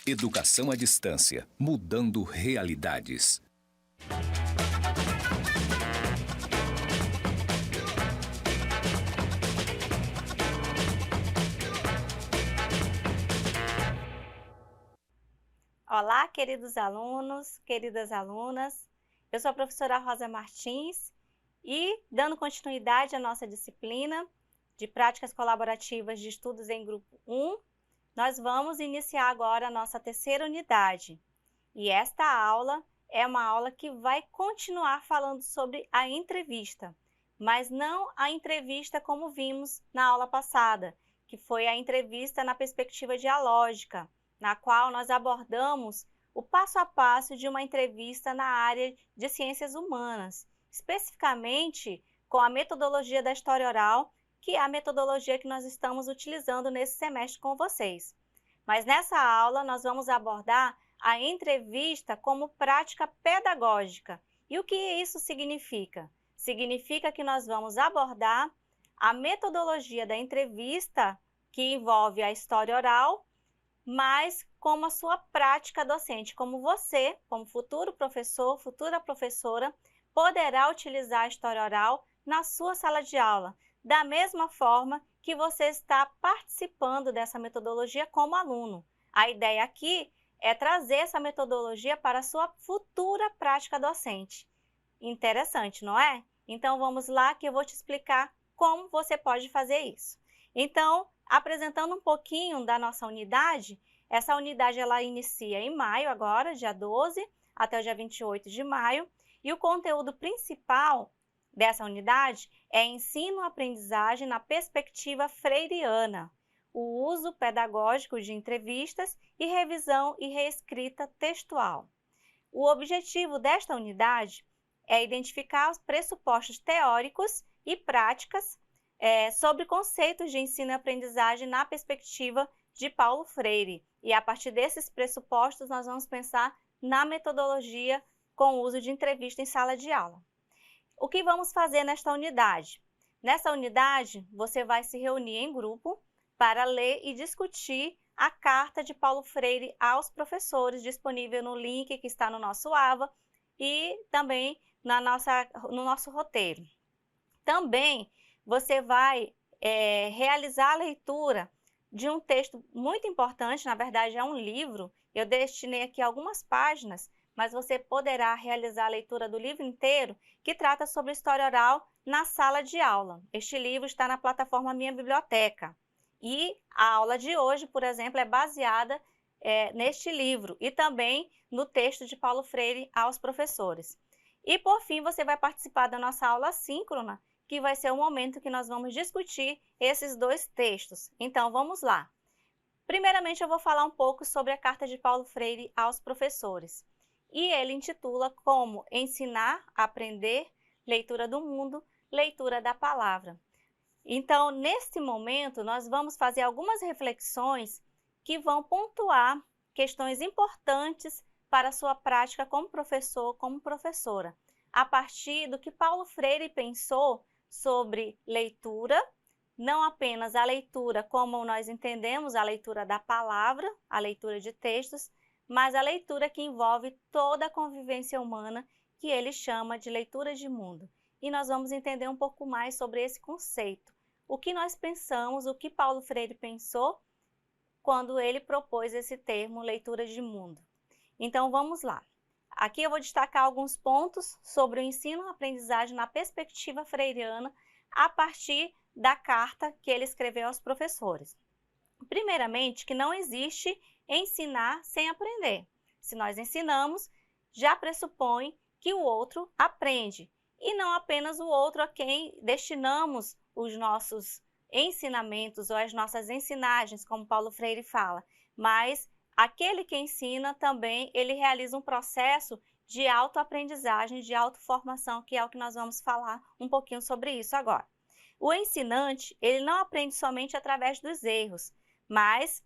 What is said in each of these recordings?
Educação à distância, mudando realidades. Olá, queridos alunos, queridas alunas. Eu sou a professora Rosa Martins e, dando continuidade à nossa disciplina de práticas colaborativas de estudos em grupo 1, nós vamos iniciar agora a nossa terceira unidade. E esta aula é uma aula que vai continuar falando sobre a entrevista, mas não a entrevista como vimos na aula passada, que foi a entrevista na perspectiva dialógica, na qual nós abordamos o passo a passo de uma entrevista na área de ciências humanas, especificamente com a metodologia da história oral, que é a metodologia que nós estamos utilizando nesse semestre com vocês. Mas nessa aula nós vamos abordar a entrevista como prática pedagógica. E o que isso significa? Significa que nós vamos abordar a metodologia da entrevista, que envolve a história oral, mas como a sua prática docente, como você, como futuro professor, futura professora, poderá utilizar a história oral na sua sala de aula, da mesma forma que você está participando dessa metodologia como aluno. A ideia aqui é trazer essa metodologia para a sua futura prática docente. Interessante, não é? Então vamos lá que eu vou te explicar como você pode fazer isso. Então, apresentando um pouquinho da nossa unidade, essa unidade ela inicia em maio agora, dia 12, até o dia 28 de maio, e o conteúdo principal dessa unidade é ensino-aprendizagem na perspectiva freiriana, o uso pedagógico de entrevistas e revisão e reescrita textual. O objetivo desta unidade é identificar os pressupostos teóricos e práticas sobre conceitos de ensino e aprendizagem na perspectiva de Paulo Freire. E a partir desses pressupostos, nós vamos pensar na metodologia com o uso de entrevista em sala de aula. O que vamos fazer nesta unidade? Nessa unidade, você vai se reunir em grupo para ler e discutir a carta de Paulo Freire aos professores, disponível no link que está no nosso AVA e também no nosso roteiro. Também você vai realizar a leitura de um texto muito importante, na verdade é um livro, eu destinei aqui algumas páginas, mas você poderá realizar a leitura do livro inteiro, que trata sobre história oral na sala de aula. Este livro está na plataforma Minha Biblioteca. E a aula de hoje, por exemplo, é baseada neste livro e também no texto de Paulo Freire aos professores. E, por fim, você vai participar da nossa aula síncrona, que vai ser o momento que nós vamos discutir esses dois textos. Então, vamos lá. Primeiramente, eu vou falar um pouco sobre a carta de Paulo Freire aos professores. E ele intitula como Ensinar a Aprender, Leitura do Mundo, Leitura da Palavra. Então, neste momento, nós vamos fazer algumas reflexões que vão pontuar questões importantes para a sua prática como professor, como professora, a partir do que Paulo Freire pensou sobre leitura, não apenas a leitura como nós entendemos, a leitura da palavra, a leitura de textos, mas a leitura que envolve toda a convivência humana, que ele chama de leitura de mundo. E nós vamos entender um pouco mais sobre esse conceito. O que nós pensamos, o que Paulo Freire pensou quando ele propôs esse termo leitura de mundo. Então vamos lá. Aqui eu vou destacar alguns pontos sobre o ensino e aprendizagem na perspectiva freiriana a partir da carta que ele escreveu aos professores. Primeiramente, que não existe ensinar sem aprender. Se nós ensinamos, já pressupõe que o outro aprende, e não apenas o outro a quem destinamos os nossos ensinamentos ou as nossas ensinagens, como Paulo Freire fala, mas aquele que ensina também, ele realiza um processo de autoaprendizagem, de autoformação, que é o que nós vamos falar um pouquinho sobre isso agora. O ensinante, ele não aprende somente através dos erros, mas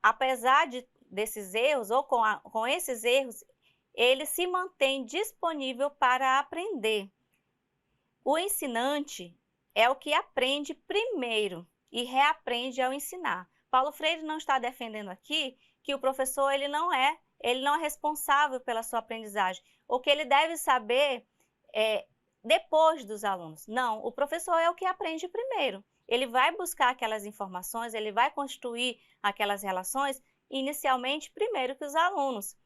apesar desses erros, ou com esses erros, ele se mantém disponível para aprender. O ensinante é o que aprende primeiro e reaprende ao ensinar. Paulo Freire não está defendendo aqui que o professor ele não é responsável pela sua aprendizagem, ou que ele deve saber depois dos alunos. Não, o professor é o que aprende primeiro. Ele vai buscar aquelas informações, ele vai construir aquelas relações inicialmente primeiro que os alunos,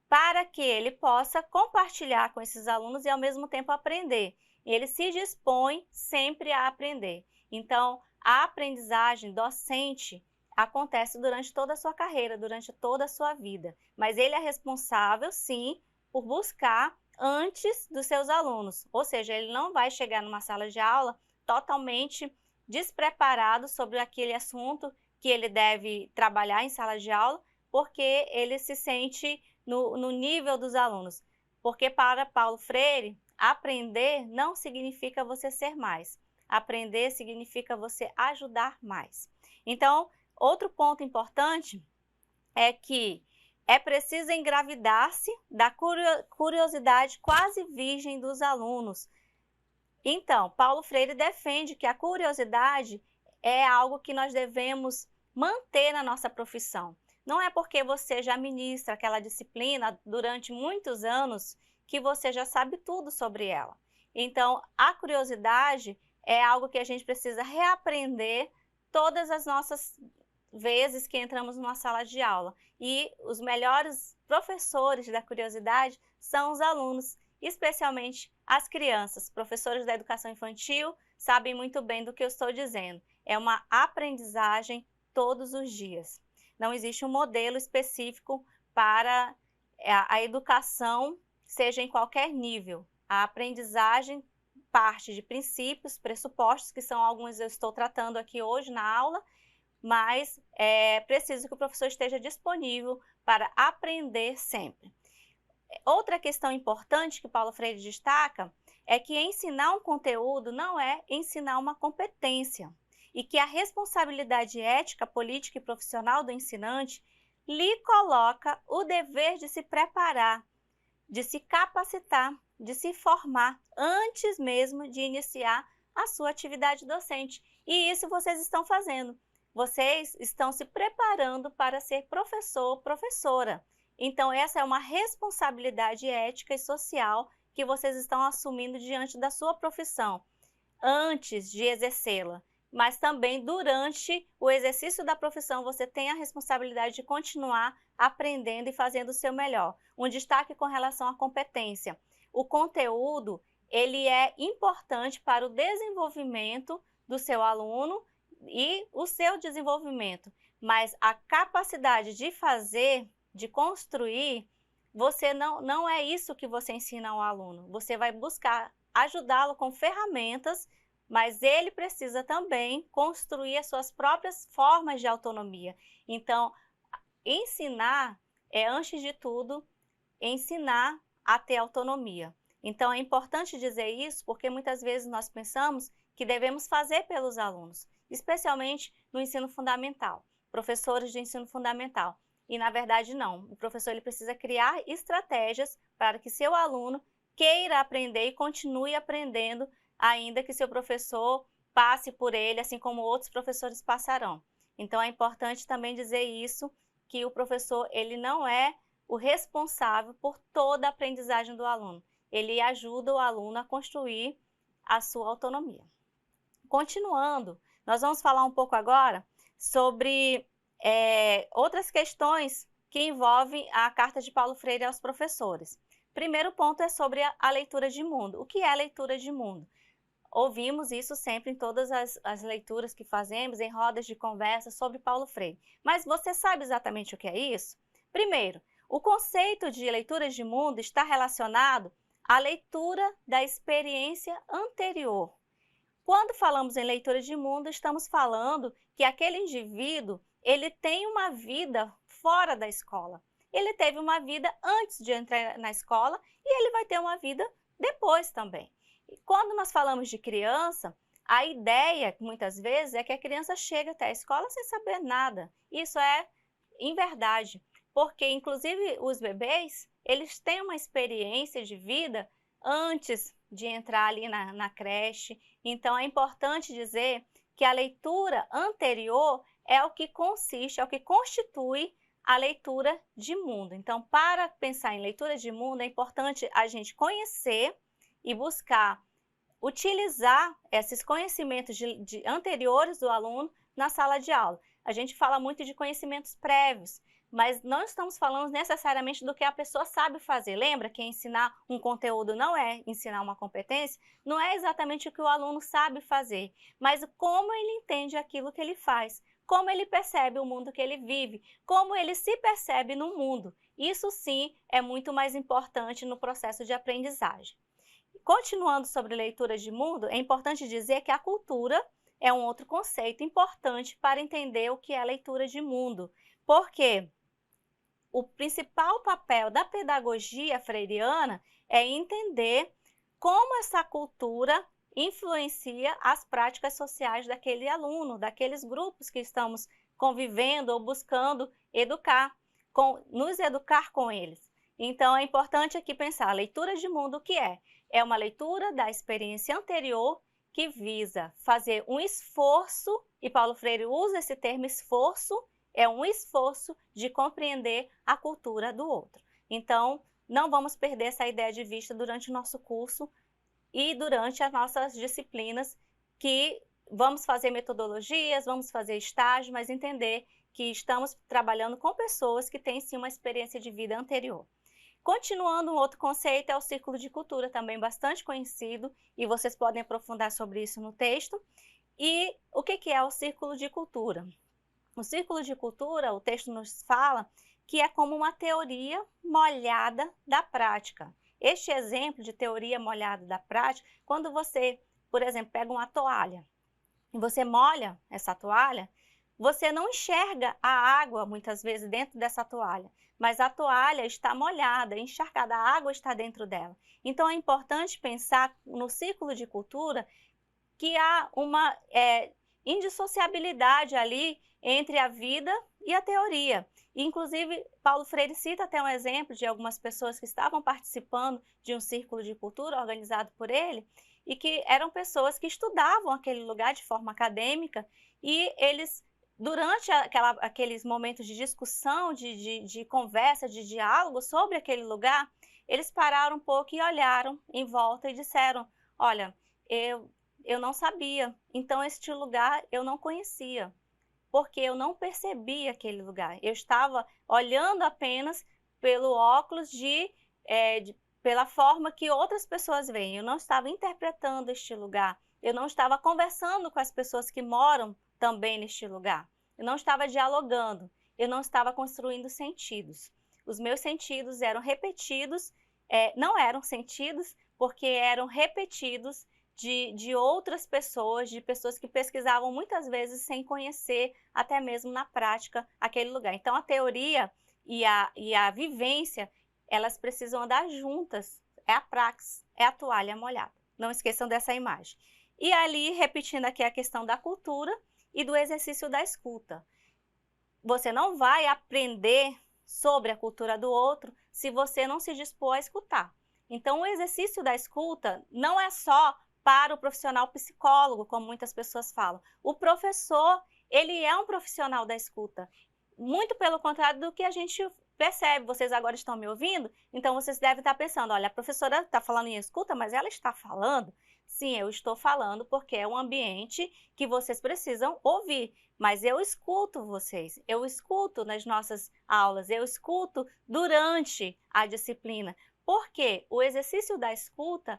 para que ele possa compartilhar com esses alunos e ao mesmo tempo aprender. Ele se dispõe sempre a aprender. Então, a aprendizagem docente acontece durante toda a sua carreira, durante toda a sua vida. Mas ele é responsável, sim, por buscar antes dos seus alunos. Ou seja, ele não vai chegar numa sala de aula totalmente despreparado sobre aquele assunto que ele deve trabalhar em sala de aula, porque ele se sente no nível dos alunos. Porque para Paulo Freire, aprender não significa você ser mais. Aprender significa você ajudar mais. Então, outro ponto importante é que é preciso engravidar-se da curiosidade quase virgem dos alunos. Então, Paulo Freire defende que a curiosidade é algo que nós devemos manter na nossa profissão. Não é porque você já ministra aquela disciplina durante muitos anos que você já sabe tudo sobre ela. Então, a curiosidade é algo que a gente precisa reaprender todas as nossas vezes que entramos numa sala de aula. E os melhores professores da curiosidade são os alunos, especialmente as crianças. Professores da educação infantil sabem muito bem do que eu estou dizendo. É uma aprendizagem todos os dias. Não existe um modelo específico para a educação, seja em qualquer nível. A aprendizagem parte de princípios, pressupostos, que são alguns eu estou tratando aqui hoje na aula, mas é preciso que o professor esteja disponível para aprender sempre. Outra questão importante que Paulo Freire destaca é que ensinar um conteúdo não é ensinar uma competência, e que a responsabilidade ética, política e profissional do ensinante lhe coloca o dever de se preparar, de se capacitar, de se formar antes mesmo de iniciar a sua atividade docente. E isso vocês estão fazendo. Vocês estão se preparando para ser professor ou professora. Então, essa é uma responsabilidade ética e social que vocês estão assumindo diante da sua profissão, antes de exercê-la. Mas também durante o exercício da profissão você tem a responsabilidade de continuar aprendendo e fazendo o seu melhor. Um destaque com relação à competência. O conteúdo, ele é importante para o desenvolvimento do seu aluno e o seu desenvolvimento, mas a capacidade de fazer, de construir, você não é isso que você ensina ao aluno. Você vai buscar ajudá-lo com ferramentas, mas ele precisa também construir as suas próprias formas de autonomia. Então, ensinar é, antes de tudo, ensinar a ter autonomia. Então, é importante dizer isso porque muitas vezes nós pensamos que devemos fazer pelos alunos, especialmente no ensino fundamental, professores de ensino fundamental. E, na verdade, não. O professor ele precisa criar estratégias para que seu aluno queira aprender e continue aprendendo, ainda que seu professor passe por ele, assim como outros professores passarão. Então, é importante também dizer isso, que o professor ele não é o responsável por toda a aprendizagem do aluno. Ele ajuda o aluno a construir a sua autonomia. Continuando, nós vamos falar um pouco agora sobre outras questões que envolvem a Carta de Paulo Freire aos professores. Primeiro ponto é sobre a leitura de mundo. O que é a leitura de mundo? Ouvimos isso sempre em todas as leituras que fazemos, em rodas de conversa sobre Paulo Freire. Mas você sabe exatamente o que é isso? Primeiro, o conceito de leitura de mundo está relacionado à leitura da experiência anterior. Quando falamos em leitura de mundo, estamos falando que aquele indivíduo ele tem uma vida fora da escola. Ele teve uma vida antes de entrar na escola e ele vai ter uma vida depois também. E quando nós falamos de criança, a ideia, muitas vezes, é que a criança chega até a escola sem saber nada. Isso é inverdade, porque, inclusive, os bebês, eles têm uma experiência de vida antes de entrar ali na creche. Então, é importante dizer que a leitura anterior é o que consiste, é o que constitui a leitura de mundo. Então, para pensar em leitura de mundo, é importante a gente conhecer e buscar utilizar esses conhecimentos anteriores do aluno na sala de aula. A gente fala muito de conhecimentos prévios, mas não estamos falando necessariamente do que a pessoa sabe fazer. Lembra que ensinar um conteúdo não é ensinar uma competência? Não é exatamente o que o aluno sabe fazer, mas como ele entende aquilo que ele faz, como ele percebe o mundo que ele vive, como ele se percebe no mundo. Isso sim é muito mais importante no processo de aprendizagem. Continuando sobre leitura de mundo, é importante dizer que a cultura é um outro conceito importante para entender o que é leitura de mundo. Porque o principal papel da pedagogia freiriana é entender como essa cultura influencia as práticas sociais daquele aluno, daqueles grupos que estamos convivendo ou buscando nos educar com eles. Então, é importante aqui pensar, a leitura de mundo o que é? É uma leitura da experiência anterior que visa fazer um esforço, e Paulo Freire usa esse termo esforço, é um esforço de compreender a cultura do outro. Então, não vamos perder essa ideia de vista durante o nosso curso e durante as nossas disciplinas, que vamos fazer metodologias, vamos fazer estágio, mas entender que estamos trabalhando com pessoas que têm sim uma experiência de vida anterior. Continuando, um outro conceito é o círculo de cultura, também bastante conhecido, e vocês podem aprofundar sobre isso no texto. E o que é o círculo de cultura? O círculo de cultura, o texto nos fala que é como uma teoria molhada da prática. Este exemplo de teoria molhada da prática, quando você, por exemplo, pega uma toalha e você molha essa toalha, você não enxerga a água muitas vezes dentro dessa toalha, mas a toalha está molhada, encharcada, a água está dentro dela. Então é importante pensar no círculo de cultura que há uma indissociabilidade ali entre a vida e a teoria. Inclusive, Paulo Freire cita até um exemplo de algumas pessoas que estavam participando de um círculo de cultura organizado por ele, e que eram pessoas que estudavam aquele lugar de forma acadêmica, e eles, durante aqueles momentos de discussão, de conversa, de diálogo sobre aquele lugar, eles pararam um pouco e olharam em volta e disseram, olha, eu não sabia, então este lugar eu não conhecia, porque eu não percebi aquele lugar. Eu estava olhando apenas pelo óculos pela forma que outras pessoas veem. Eu não estava interpretando este lugar, eu não estava conversando com as pessoas que moram também neste lugar. Eu não estava dialogando, eu não estava construindo sentidos. Os meus sentidos eram repetidos, não eram sentidos, porque eram repetidos de outras pessoas, de pessoas que pesquisavam muitas vezes sem conhecer, até mesmo na prática, aquele lugar. Então, a teoria e a vivência, elas precisam andar juntas. É a praxis, é a toalha molhada. Não esqueçam dessa imagem. E ali, repetindo aqui a questão da cultura e do exercício da escuta. Você não vai aprender sobre a cultura do outro se você não se dispor a escutar. Então, o exercício da escuta não é só para o profissional psicólogo, como muitas pessoas falam. O professor, ele é um profissional da escuta. Muito pelo contrário do que a gente percebe. Vocês agora estão me ouvindo? Então, vocês devem estar pensando, olha, a professora está falando em escuta, mas ela está falando? Sim, eu estou falando porque é um ambiente que vocês precisam ouvir. Mas eu escuto vocês, eu escuto nas nossas aulas, eu escuto durante a disciplina. Porque o exercício da escuta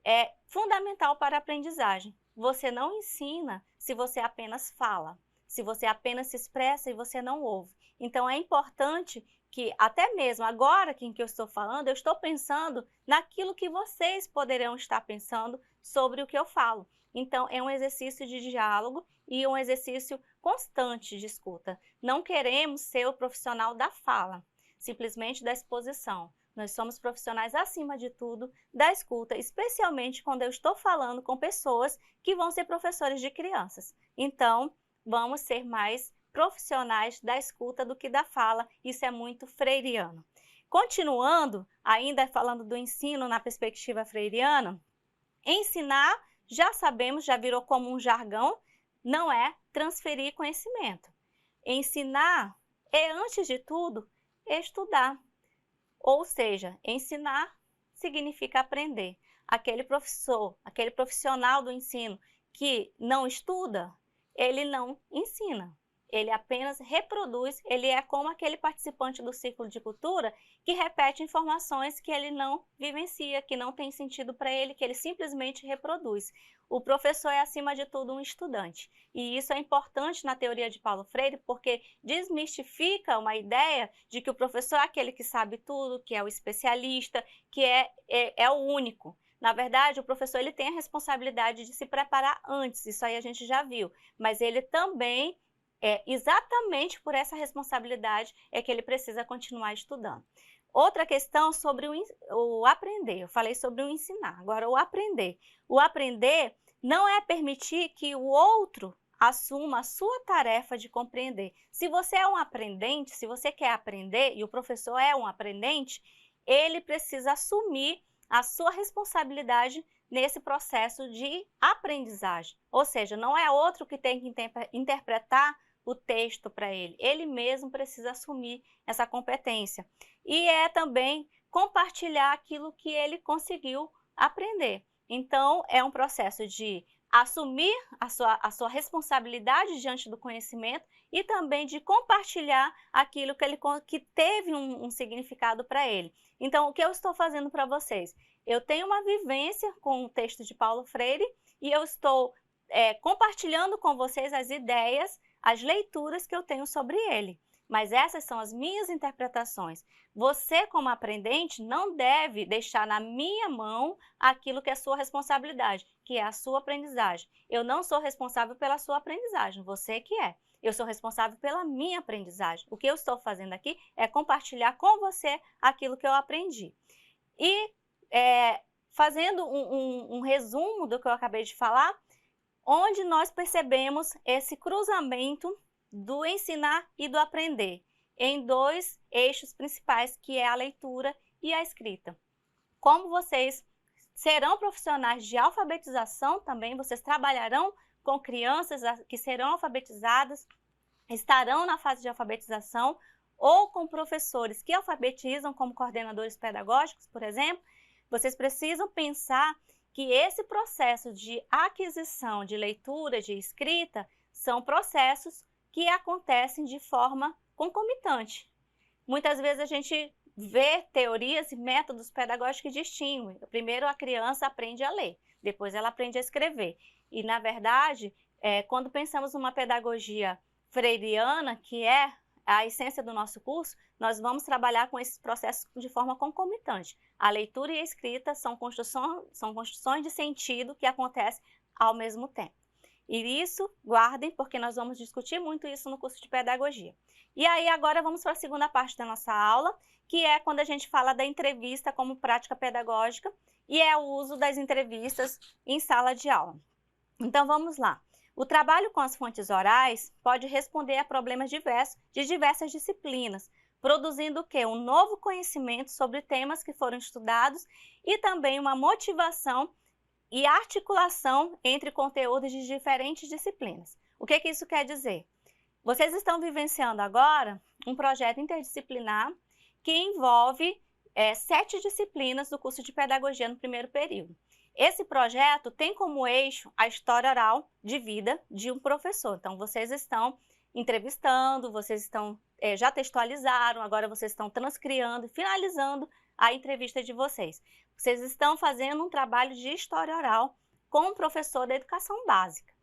é fundamental para a aprendizagem. Você não ensina se você apenas fala, se você apenas se expressa e você não ouve. Então, é importante que, até mesmo agora que eu estou falando, eu estou pensando naquilo que vocês poderão estar pensando sobre o que eu falo. Então, é um exercício de diálogo e um exercício constante de escuta. Não queremos ser o profissional da fala, simplesmente da exposição. Nós somos profissionais, acima de tudo, da escuta, especialmente quando eu estou falando com pessoas que vão ser professores de crianças. Então, vamos ser mais profissionais da escuta do que da fala. Isso é muito freiriano. Continuando, ainda falando do ensino na perspectiva freiriana, ensinar, já sabemos, já virou como um jargão, não é transferir conhecimento. Ensinar é, antes de tudo, estudar. Ou seja, ensinar significa aprender. Aquele professor, aquele profissional do ensino que não estuda, ele não ensina. Ele apenas reproduz, ele é como aquele participante do ciclo de cultura que repete informações que ele não vivencia, que não tem sentido para ele, que ele simplesmente reproduz. O professor é, acima de tudo, um estudante. E isso é importante na teoria de Paulo Freire, porque desmistifica uma ideia de que o professor é aquele que sabe tudo, que é o especialista, que é o único. Na verdade, o professor ele tem a responsabilidade de se preparar antes, isso aí a gente já viu, mas ele também, exatamente por essa responsabilidade, é que ele precisa continuar estudando. Outra questão sobre o aprender, eu falei sobre o ensinar, agora o aprender. O aprender não é permitir que o outro assuma a sua tarefa de compreender. Se você é um aprendente, se você quer aprender, e o professor é um aprendente, ele precisa assumir a sua responsabilidade nesse processo de aprendizagem. Ou seja, não é outro que tem que interpretar o texto para ele. Ele mesmo precisa assumir essa competência. E é também compartilhar aquilo que ele conseguiu aprender. Então, é um processo de assumir a sua responsabilidade diante do conhecimento e também de compartilhar aquilo que teve um significado para ele. Então, o que eu estou fazendo para vocês? Eu tenho uma vivência com o texto de Paulo Freire e eu estou compartilhando com vocês as ideias, as leituras que eu tenho sobre ele. Mas essas são as minhas interpretações. Você, como aprendente, não deve deixar na minha mão aquilo que é sua responsabilidade, que é a sua aprendizagem. Eu não sou responsável pela sua aprendizagem, você que é. Eu sou responsável pela minha aprendizagem. O que eu estou fazendo aqui é compartilhar com você aquilo que eu aprendi. E fazendo um resumo do que eu acabei de falar, onde nós percebemos esse cruzamento do ensinar e do aprender, em dois eixos principais, que é a leitura e a escrita. Como vocês serão profissionais de alfabetização também, vocês trabalharão com crianças que serão alfabetizadas, estarão na fase de alfabetização, ou com professores que alfabetizam como coordenadores pedagógicos, por exemplo, vocês precisam pensar que esse processo de aquisição de leitura, de escrita, são processos que acontecem de forma concomitante. Muitas vezes a gente vê teorias e métodos pedagógicos que distinguem. Primeiro a criança aprende a ler, depois ela aprende a escrever. E, na verdade, quando pensamos numa pedagogia freiriana, que é a essência do nosso curso, nós vamos trabalhar com esses processos de forma concomitante. A leitura e a escrita são construções de sentido que acontecem ao mesmo tempo. E isso, guardem, porque nós vamos discutir muito isso no curso de pedagogia. E aí, agora vamos para a segunda parte da nossa aula, que é quando a gente fala da entrevista como prática pedagógica e é o uso das entrevistas em sala de aula. Então, vamos lá. O trabalho com as fontes orais pode responder a problemas diversos de diversas disciplinas, produzindo o quê? Um novo conhecimento sobre temas que foram estudados e também uma motivação e articulação entre conteúdos de diferentes disciplinas. O que isso quer dizer? Vocês estão vivenciando agora um projeto interdisciplinar que envolve 7 disciplinas do curso de pedagogia no primeiro período. Esse projeto tem como eixo a história oral de vida de um professor. Então, vocês estão entrevistando, vocês estão, já textualizaram, agora vocês estão transcriando e finalizando a entrevista de vocês. Vocês estão fazendo um trabalho de história oral com um professor da educação básica.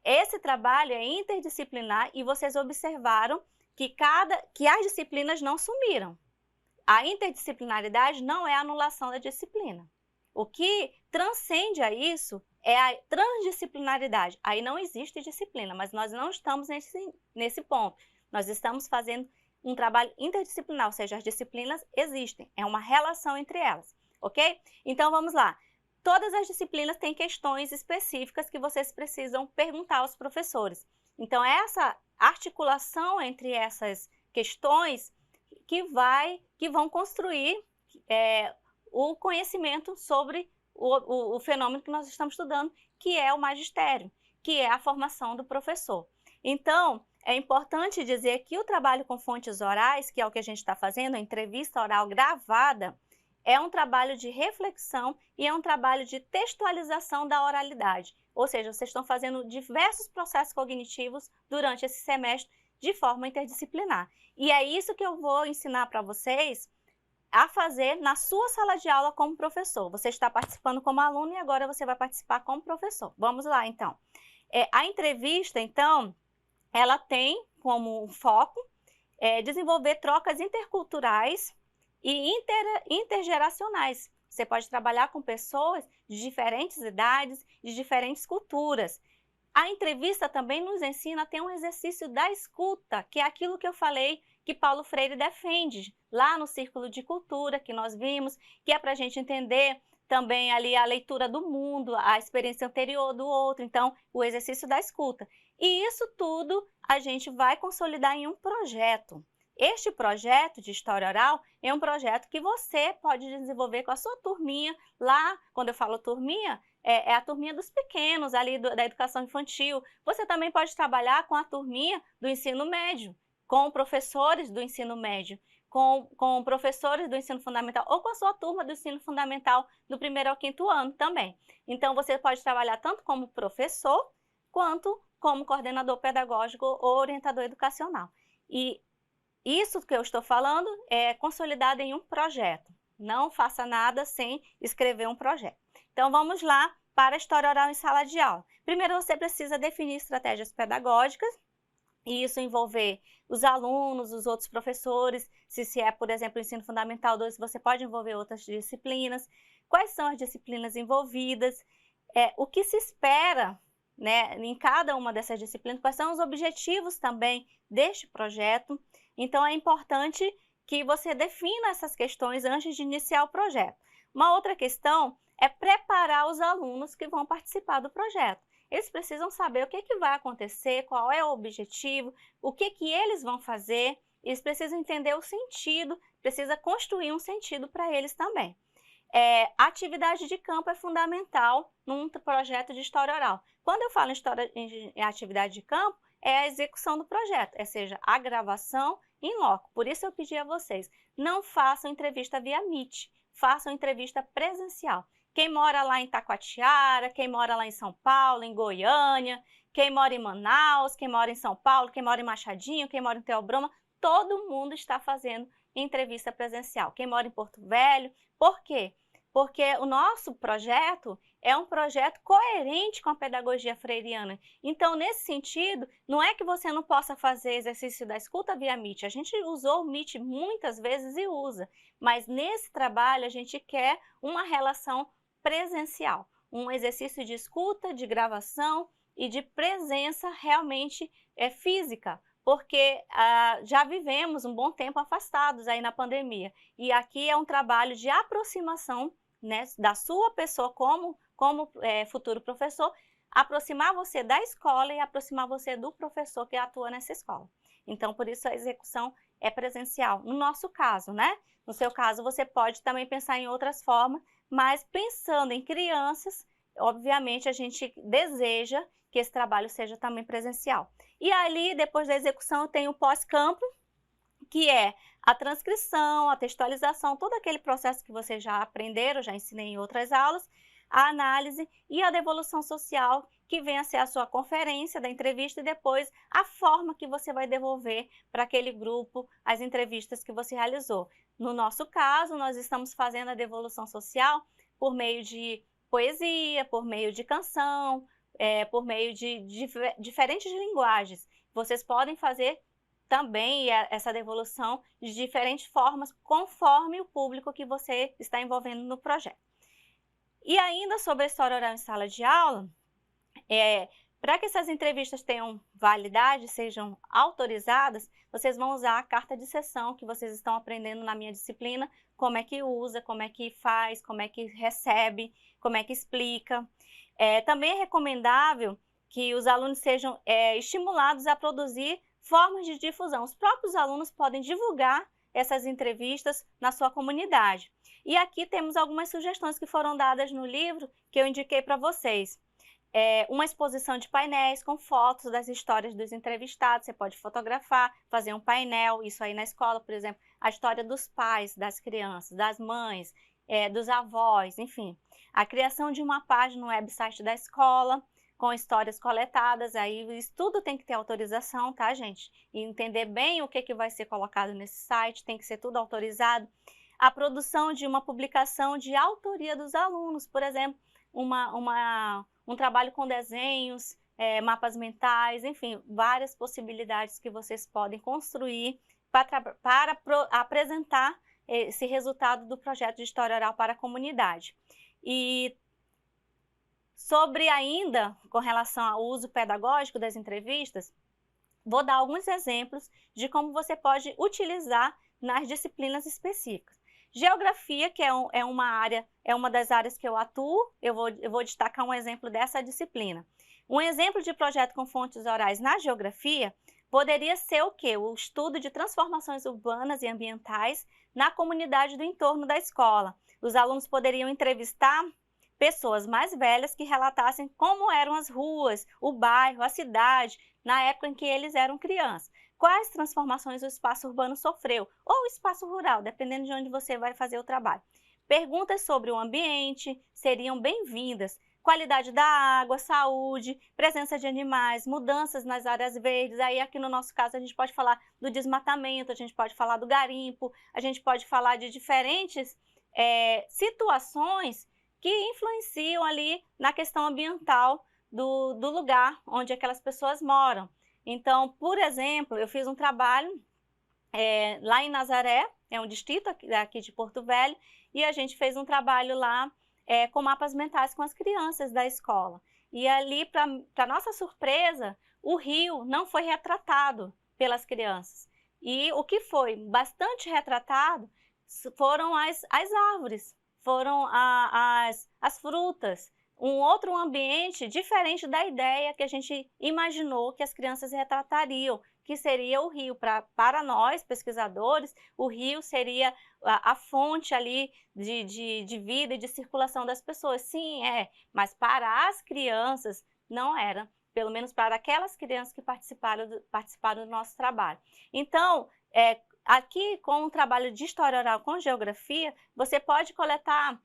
Esse trabalho é interdisciplinar e vocês observaram que as disciplinas não sumiram. A interdisciplinaridade não é a anulação da disciplina. O que transcende a isso é a transdisciplinaridade. Aí não existe disciplina, mas nós não estamos nesse ponto. Nós estamos fazendo um trabalho interdisciplinar, ou seja, as disciplinas existem, é uma relação entre elas, ok? Então vamos lá. Todas as disciplinas têm questões específicas que vocês precisam perguntar aos professores. Então essa articulação entre essas questões que vão construir o conhecimento sobre o fenômeno que nós estamos estudando, que é o magistério, que é a formação do professor. Então, é importante dizer que o trabalho com fontes orais, que é o que a gente está fazendo, a entrevista oral gravada, é um trabalho de reflexão e é um trabalho de textualização da oralidade. Ou seja, vocês estão fazendo diversos processos cognitivos durante esse semestre de forma interdisciplinar. E é isso que eu vou ensinar para vocês a fazer na sua sala de aula como professor. Você está participando como aluno e agora você vai participar como professor. Vamos lá, então. A entrevista, então, ela tem como foco desenvolver trocas interculturais e intergeracionais. Você pode trabalhar com pessoas de diferentes idades, de diferentes culturas. A entrevista também nos ensina a ter um exercício da escuta, que é aquilo que eu falei que Paulo Freire defende lá no Círculo de Cultura, que nós vimos, que é para a gente entender também ali a leitura do mundo, a experiência anterior do outro, então o exercício da escuta. E isso tudo a gente vai consolidar em um projeto. Este projeto de história oral é um projeto que você pode desenvolver com a sua turminha lá. Quando eu falo turminha, é a turminha dos pequenos ali da educação infantil. Você também pode trabalhar com a turminha do ensino médio, com professores do ensino médio, com professores do ensino fundamental ou com a sua turma do ensino fundamental do 1º ao 5º ano também. Então você pode trabalhar tanto como professor quanto como coordenador pedagógico ou orientador educacional. E isso que eu estou falando é consolidado em um projeto. Não faça nada sem escrever um projeto. Então vamos lá para a história oral em sala de aula. Primeiro você precisa definir estratégias pedagógicas, e isso envolver os alunos, os outros professores, se é, por exemplo, o ensino fundamental 2, você pode envolver outras disciplinas. Quais são as disciplinas envolvidas? O que se espera, né, em cada uma dessas disciplinas? Quais são os objetivos também deste projeto? Então, é importante que você defina essas questões antes de iniciar o projeto. Uma outra questão é preparar os alunos que vão participar do projeto. Eles precisam saber o que vai acontecer, qual é o objetivo, o que eles vão fazer. Eles precisam entender o sentido, precisa construir um sentido para eles também. A atividade de campo é fundamental num projeto de história oral. Quando eu falo em atividade de campo, é a execução do projeto, ou seja, a gravação em loco. Por isso eu pedi a vocês, não façam entrevista via Meet, façam entrevista presencial. Quem mora lá em Taquatiara, quem mora lá em São Paulo, em Goiânia, quem mora em Manaus, quem mora em São Paulo, quem mora em Machadinho, quem mora em Theobroma, todo mundo está fazendo entrevista presencial. Quem mora em Porto Velho, por quê? Porque o nosso projeto é um projeto coerente com a pedagogia freiriana. Então, nesse sentido, não é que você não possa fazer exercício da escuta via Meet. A gente usou o Meet muitas vezes e usa, mas nesse trabalho a gente quer uma relação presencial, um exercício de escuta, de gravação e de presença realmente física, porque já vivemos um bom tempo afastados aí na pandemia. E aqui é um trabalho de aproximação, né, da sua pessoa como futuro professor, aproximar você da escola e aproximar você do professor que atua nessa escola. Então, por isso a execução é presencial. No nosso caso, né? No seu caso, você pode também pensar em outras formas, mas pensando em crianças, obviamente a gente deseja que esse trabalho seja também presencial. E ali, depois da execução, tem o pós-campo, que é a transcrição, a textualização, todo aquele processo que vocês já aprenderam, já ensinei em outras aulas, a análise e a devolução social, que vem a ser a sua conferência da entrevista e depois a forma que você vai devolver para aquele grupo as entrevistas que você realizou. No nosso caso, nós estamos fazendo a devolução social por meio de poesia, por meio de canção, por meio de diferentes linguagens. Vocês podem fazer também essa devolução de diferentes formas, conforme o público que você está envolvendo no projeto. E ainda sobre a história oral em sala de aula, para que essas entrevistas tenham validade, sejam autorizadas, vocês vão usar a carta de sessão que vocês estão aprendendo na minha disciplina, como é que usa, como é que faz, como é que recebe, como é que explica. Também é recomendável que os alunos sejam estimulados a produzir formas de difusão. Os próprios alunos podem divulgar essas entrevistas na sua comunidade. E aqui temos algumas sugestões que foram dadas no livro que eu indiquei para vocês. uma exposição de painéis com fotos das histórias dos entrevistados, você pode fotografar, fazer um painel, isso aí na escola, por exemplo, a história dos pais, das crianças, das mães, dos avós, enfim. A criação de uma página no website da escola, com histórias coletadas, aí isso tudo tem que ter autorização, tá, gente? E entender bem o que vai ser colocado nesse site, tem que ser tudo autorizado. A produção de uma publicação de autoria dos alunos, por exemplo, um trabalho com desenhos, mapas mentais, enfim, várias possibilidades que vocês podem construir para apresentar esse resultado do projeto de história oral para a comunidade. E sobre ainda, com relação ao uso pedagógico das entrevistas, vou dar alguns exemplos de como você pode utilizar nas disciplinas específicas. Geografia, que é uma das áreas que eu atuo, eu vou destacar um exemplo dessa disciplina. Um exemplo de projeto com fontes orais na geografia poderia ser o quê? O estudo de transformações urbanas e ambientais na comunidade do entorno da escola. Os alunos poderiam entrevistar pessoas mais velhas que relatassem como eram as ruas, o bairro, a cidade, na época em que eles eram crianças. Quais transformações o espaço urbano sofreu, ou o espaço rural, dependendo de onde você vai fazer o trabalho. Perguntas sobre o ambiente seriam bem-vindas. Qualidade da água, saúde, presença de animais, mudanças nas áreas verdes. Aí aqui no nosso caso a gente pode falar do desmatamento, a gente pode falar do garimpo, a gente pode falar de diferentes situações que influenciam ali na questão ambiental do lugar onde aquelas pessoas moram. Então, por exemplo, eu fiz um trabalho lá em Nazaré, é um distrito aqui de Porto Velho, e a gente fez um trabalho lá com mapas mentais com as crianças da escola. E ali, para nossa surpresa, o rio não foi retratado pelas crianças. E o que foi bastante retratado foram as árvores, foram as frutas, um outro ambiente diferente da ideia que a gente imaginou que as crianças retratariam, que seria o rio. Para nós, pesquisadores, o rio seria a fonte ali de vida e de circulação das pessoas. Sim, mas para as crianças não era, pelo menos para aquelas crianças que participaram do nosso trabalho. Então, aqui, com o trabalho de história oral com geografia, você pode coletar,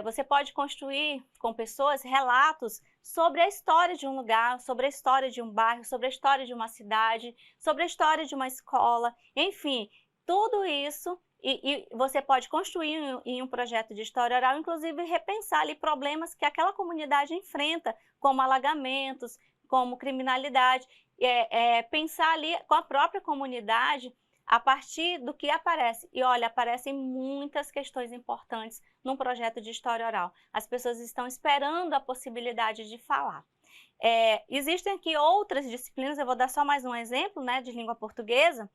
você pode construir com pessoas relatos sobre a história de um lugar, sobre a história de um bairro, sobre a história de uma cidade, sobre a história de uma escola, enfim, tudo isso. E você pode construir em um projeto de história oral, inclusive repensar ali problemas que aquela comunidade enfrenta, como alagamentos, como criminalidade, pensar ali com a própria comunidade a partir do que aparece. E olha, aparecem muitas questões importantes num projeto de história oral. As pessoas estão esperando a possibilidade de falar. Existem aqui outras disciplinas, eu vou dar só mais um exemplo, né, de língua portuguesa.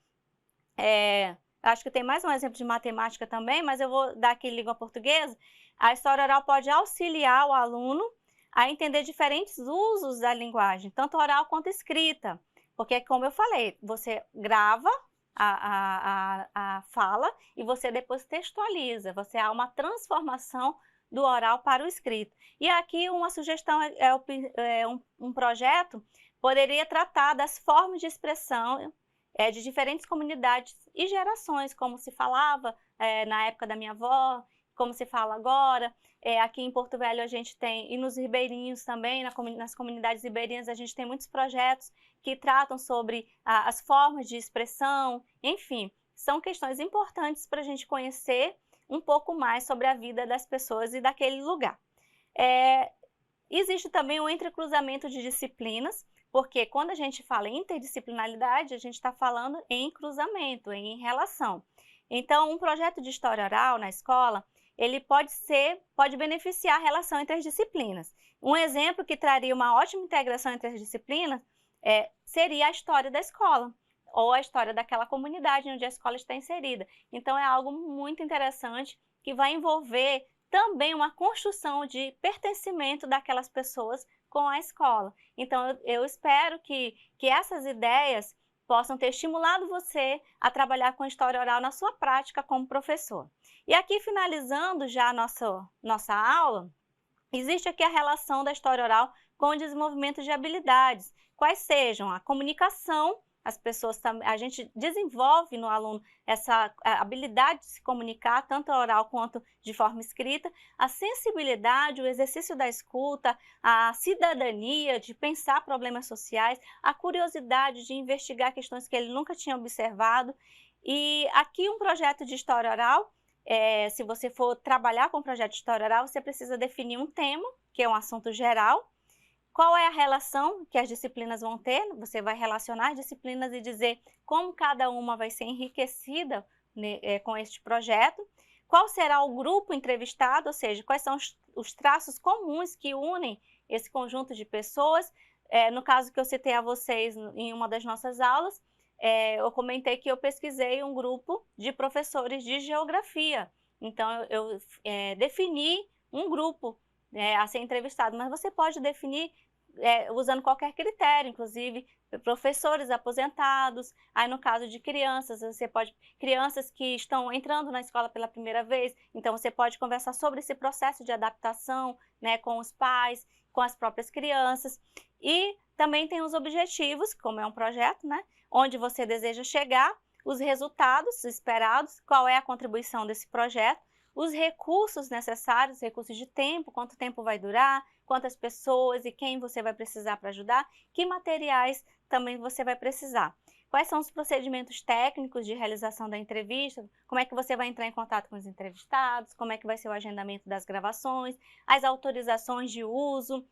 Acho que tem mais um exemplo de matemática também, mas eu vou dar aqui língua portuguesa. A história oral pode auxiliar o aluno a entender diferentes usos da linguagem, tanto oral quanto escrita. Porque, como eu falei, você grava a fala e você depois textualiza, há uma transformação do oral para o escrito. E aqui uma sugestão um projeto poderia tratar das formas de expressão de diferentes comunidades e gerações, como se falava na época da minha avó, como se fala agora. Aqui em Porto Velho a gente tem, e nos ribeirinhos também, nas comunidades ribeirinhas, a gente tem muitos projetos que tratam sobre as formas de expressão, enfim, são questões importantes para a gente conhecer um pouco mais sobre a vida das pessoas e daquele lugar. Existe também o entrecruzamento de disciplinas, porque quando a gente fala em interdisciplinaridade, a gente está falando em cruzamento, em relação. Então, um projeto de história oral na escola, ele pode beneficiar a relação entre as disciplinas. Um exemplo que traria uma ótima integração entre as disciplinas seria a história da escola, ou a história daquela comunidade onde a escola está inserida. Então, é algo muito interessante que vai envolver também uma construção de pertencimento daquelas pessoas com a escola. Então, eu espero que essas ideias possam ter estimulado você a trabalhar com história oral na sua prática como professor. E aqui, finalizando já a nossa aula, existe aqui a relação da história oral com o desenvolvimento de habilidades. Quais sejam? A comunicação, a gente desenvolve no aluno essa habilidade de se comunicar, tanto oral quanto de forma escrita, a sensibilidade, o exercício da escuta, a cidadania, de pensar problemas sociais, a curiosidade de investigar questões que ele nunca tinha observado. E aqui um projeto de história oral, se você for trabalhar com um projeto de história oral, você precisa definir um tema, que é um assunto geral. Qual é a relação que as disciplinas vão ter? Você vai relacionar as disciplinas e dizer como cada uma vai ser enriquecida, né, com este projeto. Qual será o grupo entrevistado, ou seja, quais são os traços comuns que unem esse conjunto de pessoas. No caso que eu citei a vocês em uma das nossas aulas, eu comentei que eu pesquisei um grupo de professores de geografia. Então, eu defini um grupo a ser entrevistado, mas você pode definir usando qualquer critério, inclusive professores aposentados. Aí no caso de crianças, crianças que estão entrando na escola pela primeira vez, então você pode conversar sobre esse processo de adaptação, né, com os pais, com as próprias crianças. E também tem os objetivos, como é um projeto, né, onde você deseja chegar, os resultados esperados, qual é a contribuição desse projeto, os recursos necessários, recursos de tempo, quanto tempo vai durar, quantas pessoas e quem você vai precisar para ajudar, que materiais também você vai precisar. Quais são os procedimentos técnicos de realização da entrevista, como é que você vai entrar em contato com os entrevistados, como é que vai ser o agendamento das gravações, as autorizações de uso,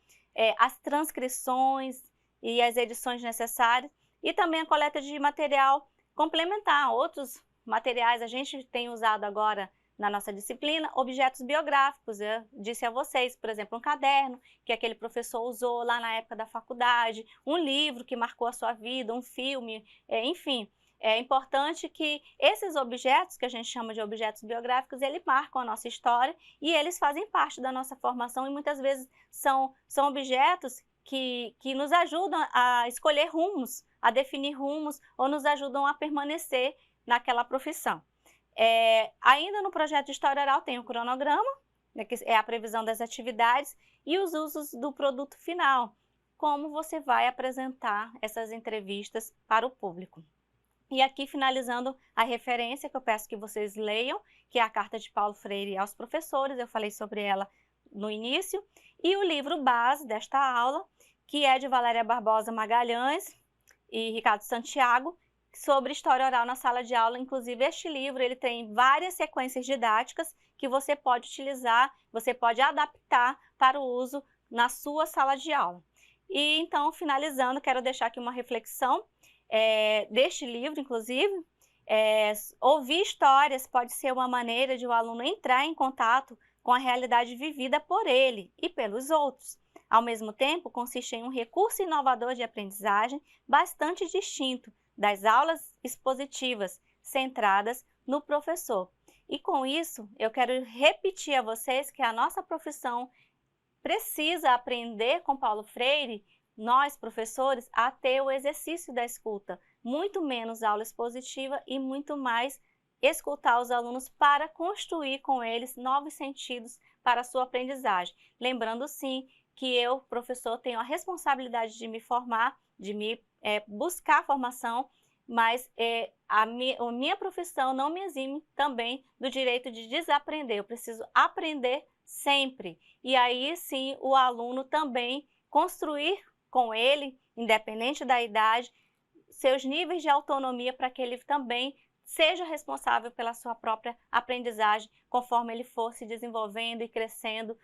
as transcrições e as edições necessárias, e também a coleta de material complementar. Outros materiais a gente tem usado agora na nossa disciplina, objetos biográficos. Eu disse a vocês, por exemplo, um caderno que aquele professor usou lá na época da faculdade, um livro que marcou a sua vida, um filme, enfim. É importante que esses objetos, que a gente chama de objetos biográficos, eles marcam a nossa história e eles fazem parte da nossa formação e muitas vezes são objetos que nos ajudam a escolher rumos, a definir rumos ou nos ajudam a permanecer naquela profissão. Ainda no projeto de história oral tem o cronograma, né, que é a previsão das atividades, e os usos do produto final, como você vai apresentar essas entrevistas para o público. E aqui finalizando a referência que eu peço que vocês leiam, que é a carta de Paulo Freire aos professores, eu falei sobre ela no início, e o livro base desta aula, que é de Valéria Barbosa Magalhães e Ricardo Santiago, sobre história oral na sala de aula. Inclusive, este livro ele tem várias sequências didáticas que você pode utilizar, você pode adaptar para o uso na sua sala de aula. E então, finalizando, quero deixar aqui uma reflexão deste livro, inclusive. Ouvir histórias pode ser uma maneira de o aluno entrar em contato com a realidade vivida por ele e pelos outros. Ao mesmo tempo, consiste em um recurso inovador de aprendizagem bastante distinto das aulas expositivas centradas no professor. E com isso, eu quero repetir a vocês que a nossa profissão precisa aprender com Paulo Freire, nós professores, a ter o exercício da escuta, muito menos aula expositiva e muito mais escutar os alunos para construir com eles novos sentidos para a sua aprendizagem. Lembrando sim que eu, professor, tenho a responsabilidade de me formar, de me buscar formação, mas a minha profissão não me exime também do direito de desaprender. Eu preciso aprender sempre. E aí sim o aluno também construir com ele, independente da idade, seus níveis de autonomia para que ele também seja responsável pela sua própria aprendizagem conforme ele for se desenvolvendo e crescendo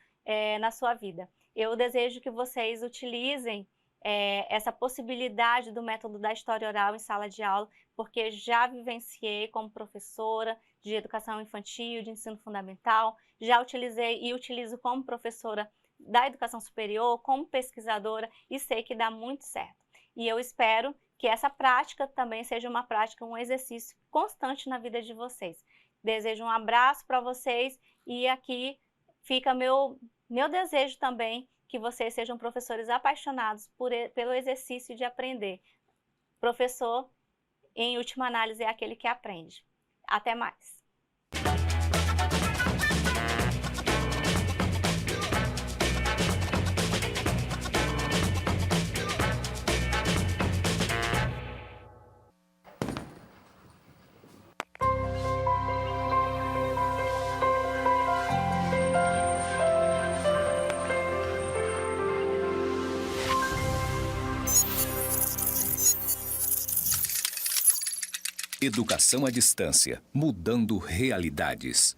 na sua vida. Eu desejo que vocês utilizem essa possibilidade do método da história oral em sala de aula, porque já vivenciei como professora de educação infantil, de ensino fundamental, já utilizei e utilizo como professora da educação superior, como pesquisadora, e sei que dá muito certo. E eu espero que essa prática também seja uma prática, um exercício constante na vida de vocês. Desejo um abraço para vocês e aqui fica meu desejo também que vocês sejam professores apaixonados pelo exercício de aprender. Professor, em última análise, é aquele que aprende. Até mais! Educação à distância, mudando realidades.